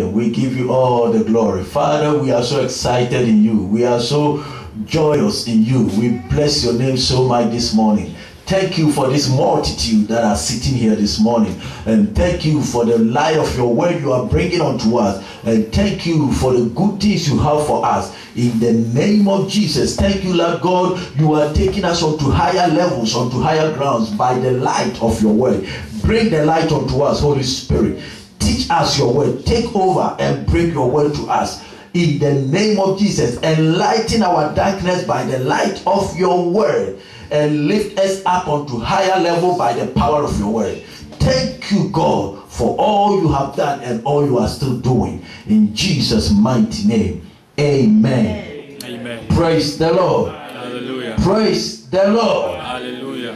We give you all the glory. Father, we are so excited in you. We are so joyous in you. We bless your name so much this morning. Thank you for this multitude that are sitting here this morning. And thank you for the light of your word you are bringing unto us. And thank you for the good things you have for us. In the name of Jesus, thank you, Lord God. You are taking us onto higher levels, onto higher grounds by the light of your word. Bring the light unto us, Holy Spirit. Teach us your word. Take over and bring your word to us. In the name of Jesus, enlighten our darkness by the light of your word. And lift us up onto higher level by the power of your word. Thank you, God, for all you have done and all you are still doing. In Jesus' mighty name. Amen. Amen. Praise the Lord. Hallelujah. Praise the Lord. Hallelujah.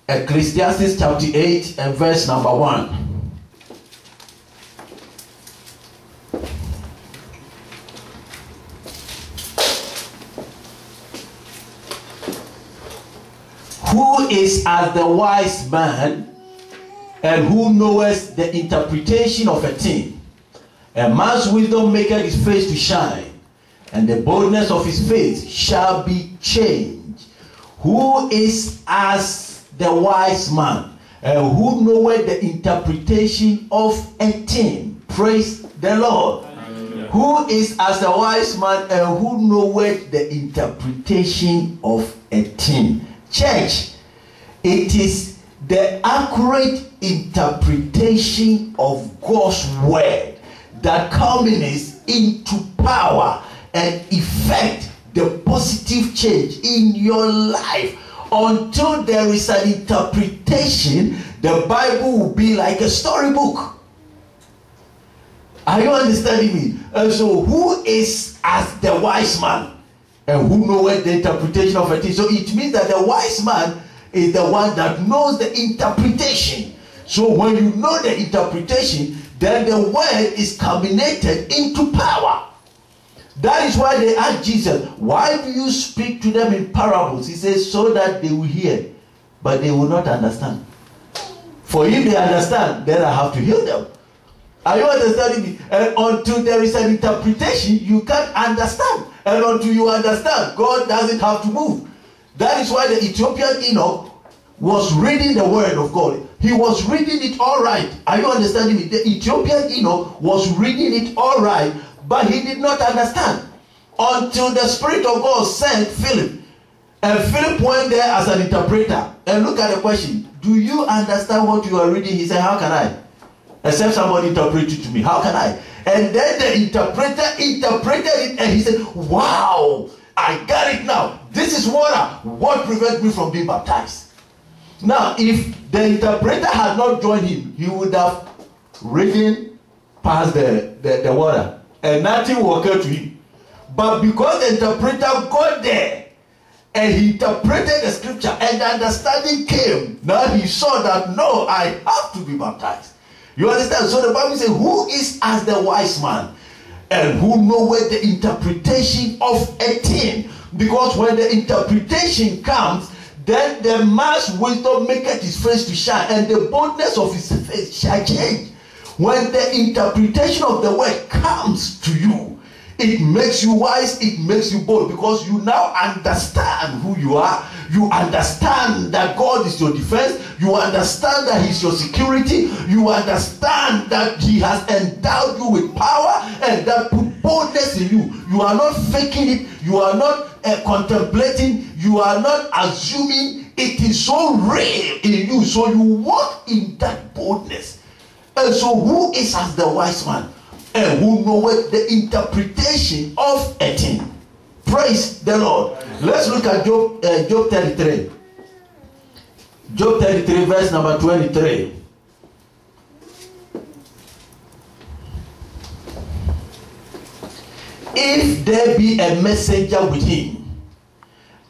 Ecclesiastes chapter 8 and verse number 1. Who is as the wise man, and who knoweth the interpretation of a thing? A man's wisdom maketh his face to shine, and the boldness of his face shall be changed. Who is as the wise man, and who knoweth the interpretation of a thing? Praise the Lord. Hallelujah. Who is as the wise man, and who knoweth the interpretation of a thing? Church, it is the accurate interpretation of God's word that culminates into power and effect the positive change in your life. Until there is an interpretation, the Bible will be like a storybook. Are you understanding me? And so who is as the wise man? And who knoweth the interpretation of a thing? So it means that the wise man is the one that knows the interpretation. So when you know the interpretation, then the word is culminated into power. That is why they asked Jesus, why do you speak to them in parables? He says, so that they will hear, but they will not understand. For if they understand, then I have to heal them. Are you understanding me? And until there is an interpretation, you can't understand. And until you understand, God doesn't have to move. That is why the Ethiopian Enoch was reading the word of God. He was reading it all right. Are you understanding me? The Ethiopian Enoch was reading it all right, but he did not understand. Until the Spirit of God sent Philip. And Philip went there as an interpreter. And look at the question. Do you understand what you are reading? He said, how can I? Except somebody interpret it to me. How can I? And then the interpreter interpreted it and he said, wow, I got it now. This is water. What prevents me from being baptized? Now, if the interpreter had not joined him, he would have ridden past the water and nothing will occur to him. But because the interpreter got there and he interpreted the scripture and the understanding came, now he saw that, no, I have to be baptized. You understand? So the Bible says, who is as the wise man, and who knoweth the interpretation of a thing? Because when the interpretation comes, then the man's wisdom maketh his face to shine, and the boldness of his face shall change. When the interpretation of the word comes to you, it makes you wise, it makes you bold, because you now understand who you are. You understand that God is your defense. You understand that He's your security. You understand that He has endowed you with power and that put boldness in you. You are not faking it. You are not contemplating. You are not assuming. It is so real in you. So you walk in that boldness. And so who is as the wise man? And who knoweth the interpretation of a thing? Praise the Lord. Let's look at Job 33. Job 33 verse number 23. If there be a messenger with him,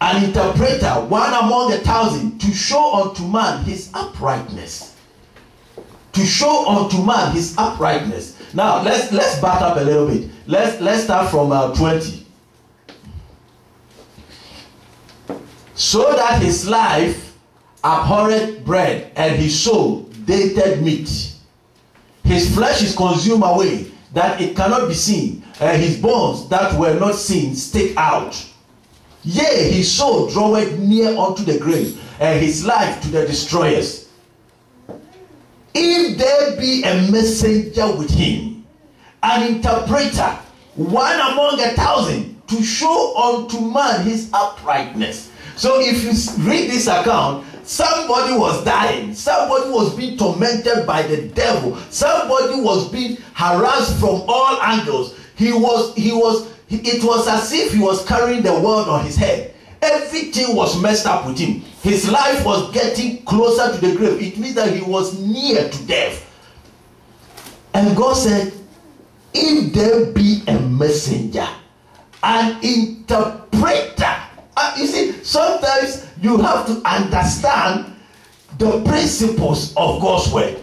an interpreter, one among 1,000, to show unto man his uprightness. To show unto man his uprightness. Now let's back up a little bit. Let's start from 20. So that his life abhorred bread, and his soul dated meat. His flesh is consumed away. that it cannot be seen, and his bones that were not seen stick out. Yea, his soul draweth near unto the grave, and his life to the destroyers. If there be a messenger with him, an interpreter, one among 1,000, to show unto man his uprightness. So if you read this account, somebody was dying, somebody was being tormented by the devil, somebody was being harassed from all angles. It was as if he was carrying the world on his head. Everything was messed up with him. His life was getting closer to the grave. It means that he was near to death. And God said, if there be a messenger, an interpreter. You see, sometimes you have to understand the principles of God's word.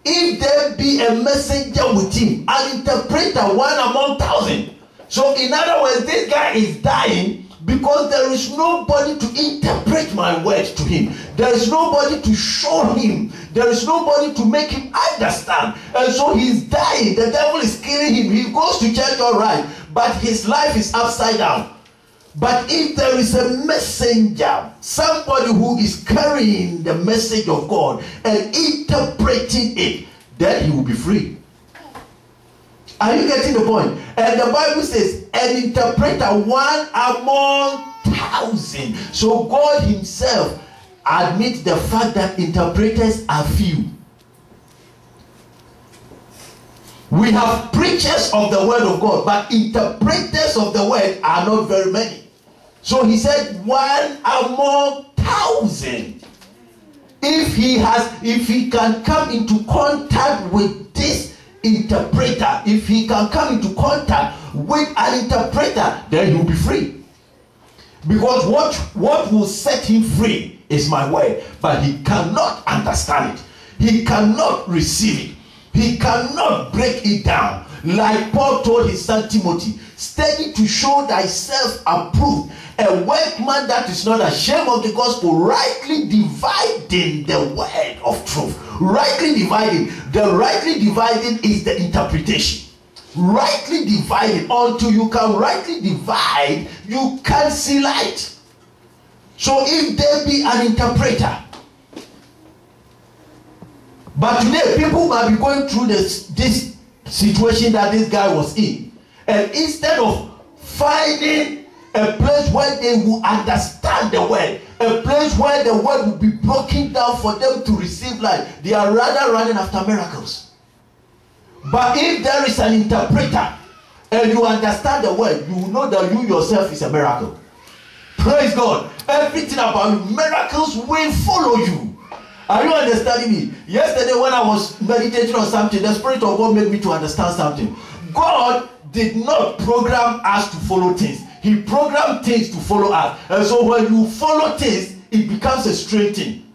If there be a messenger with him, an interpreter, one among 1,000. So in other words, this guy is dying because there is nobody to interpret my words to him. There is nobody to show him. There is nobody to make him understand. And so he's dying. The devil is killing him. He goes to church all right, but his life is upside down. But if there is a messenger, somebody who is carrying the message of God and interpreting it, then he will be free. Are you getting the point? And the Bible says, an interpreter, one among 1,000. So God himself admits the fact that interpreters are few. We have preachers of the word of God, but interpreters of the word are not very many. So he said, one among 1,000. If he can come into contact with this interpreter, if he can come into contact with an interpreter, then he will be free. Because what will set him free is my word, but he cannot understand it. He cannot receive it. He cannot break it down. Like Paul told his son Timothy, study to show thyself approved, a workman that is not ashamed of the gospel, rightly dividing the word of truth. Rightly dividing. The rightly dividing is the interpretation. Rightly dividing. Until you can rightly divide, you can't see light. So if there be an interpreter, but today people might be going through this situation that this guy was in, and instead of finding a place where they will understand the word, a place where the word will be broken down for them to receive life, they are rather running after miracles. But if there is an interpreter and you understand the word, you will know that you yourself is a miracle. Praise God. Everything about you, miracles will follow you. Are you understanding me? Yesterday when I was meditating on something, the Spirit of God made me to understand something. God did not program us to follow things. He programmed things to follow us. And so when you follow things, it becomes a strange thing.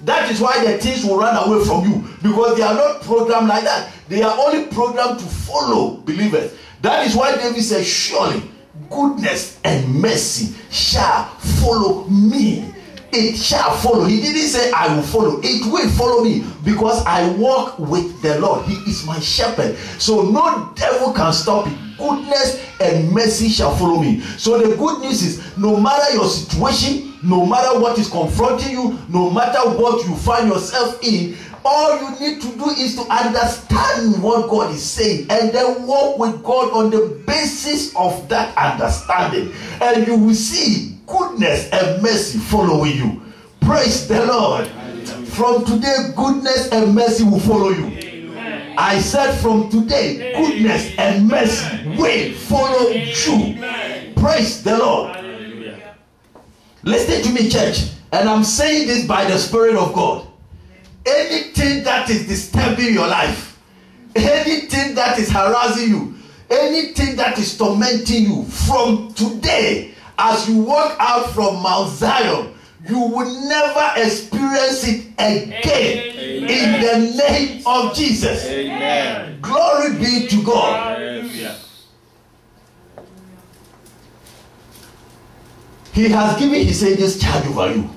That is why the things will run away from you. Because they are not programmed like that. They are only programmed to follow believers. That is why David said, surely goodness and mercy shall follow me. It shall follow. He didn't say I will follow. It will follow me because I walk with the Lord. He is my shepherd. So no devil can stop it. Goodness and mercy shall follow me. So the good news is, no matter your situation, no matter what is confronting you, no matter what you find yourself in, all you need to do is to understand what God is saying and then walk with God on the basis of that understanding. And you will see goodness and mercy following you. Praise the Lord. From today, goodness and mercy will follow you. I said from today, goodness and mercy will follow you. Praise the Lord. Listen to me, church. And I'm saying this by the Spirit of God. Anything that is disturbing your life, anything that is harassing you, anything that is tormenting you, from today, as you walk out from Mount Zion, you will never experience it again. Amen. In the name of Jesus. Amen. Glory be to God. Amen. He has given his angels charge over you.